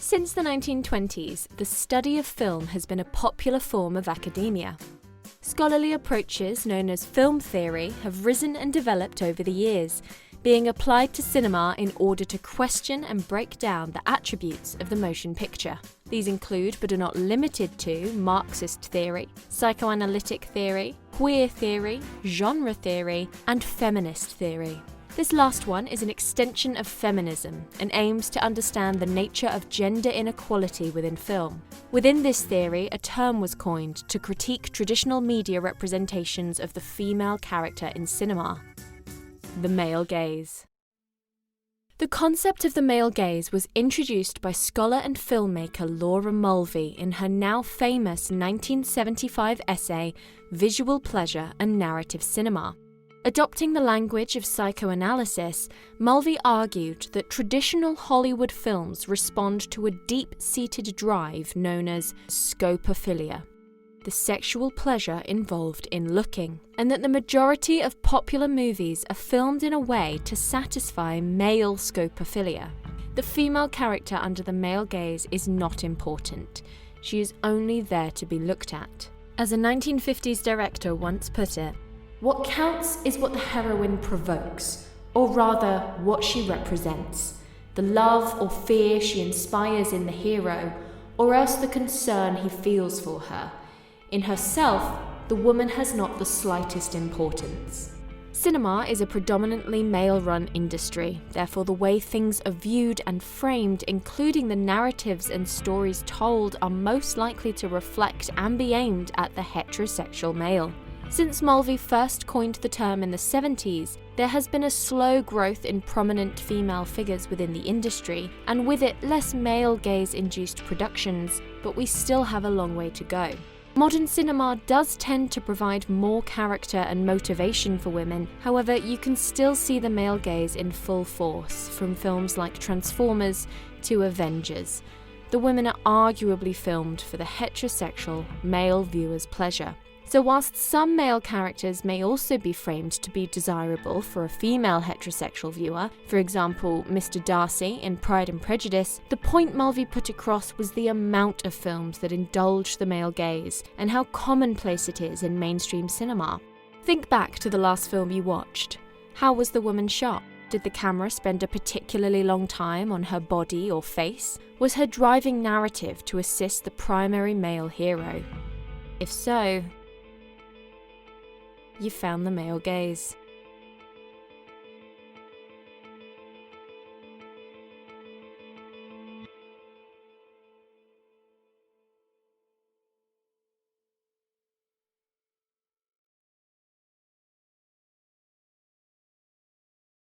Since the 1920s, the study of film has been a popular form of academia. Scholarly approaches known as film theory have risen and developed over the years, being applied to cinema in order to question and break down the attributes of the motion picture. These include, but are not limited to, Marxist theory, psychoanalytic theory, queer theory, genre theory, and feminist theory. This last one is an extension of feminism and aims to understand the nature of gender inequality within film. Within this theory, a term was coined to critique traditional media representations of the female character in cinema: the male gaze. The concept of the male gaze was introduced by scholar and filmmaker Laura Mulvey in her now famous 1975 essay, Visual Pleasure and Narrative Cinema. Adopting the language of psychoanalysis, Mulvey argued that traditional Hollywood films respond to a deep-seated drive known as scopophilia, the sexual pleasure involved in looking, and that the majority of popular movies are filmed in a way to satisfy male scopophilia. The female character under the male gaze is not important. She is only there to be looked at. As a 1950s director once put it, "What counts is what the heroine provokes, or rather, what she represents. The love or fear she inspires in the hero, or else the concern he feels for her. In herself, the woman has not the slightest importance." Cinema is a predominantly male-run industry, therefore the way things are viewed and framed, including the narratives and stories told, are most likely to reflect and be aimed at the heterosexual male. Since Mulvey first coined the term in the 70s, there has been a slow growth in prominent female figures within the industry, and with it less male gaze-induced productions, but we still have a long way to go. Modern cinema does tend to provide more character and motivation for women, however, you can still see the male gaze in full force, from films like Transformers to Avengers. The women are arguably filmed for the heterosexual male viewer's pleasure. So whilst some male characters may also be framed to be desirable for a female heterosexual viewer, for example Mr. Darcy in Pride and Prejudice, the point Mulvey put across was the amount of films that indulge the male gaze and how commonplace it is in mainstream cinema. Think back to the last film you watched. How was the woman shot? Did the camera spend a particularly long time on her body or face? Was her driving narrative to assist the primary male hero? If so, you found the male gaze.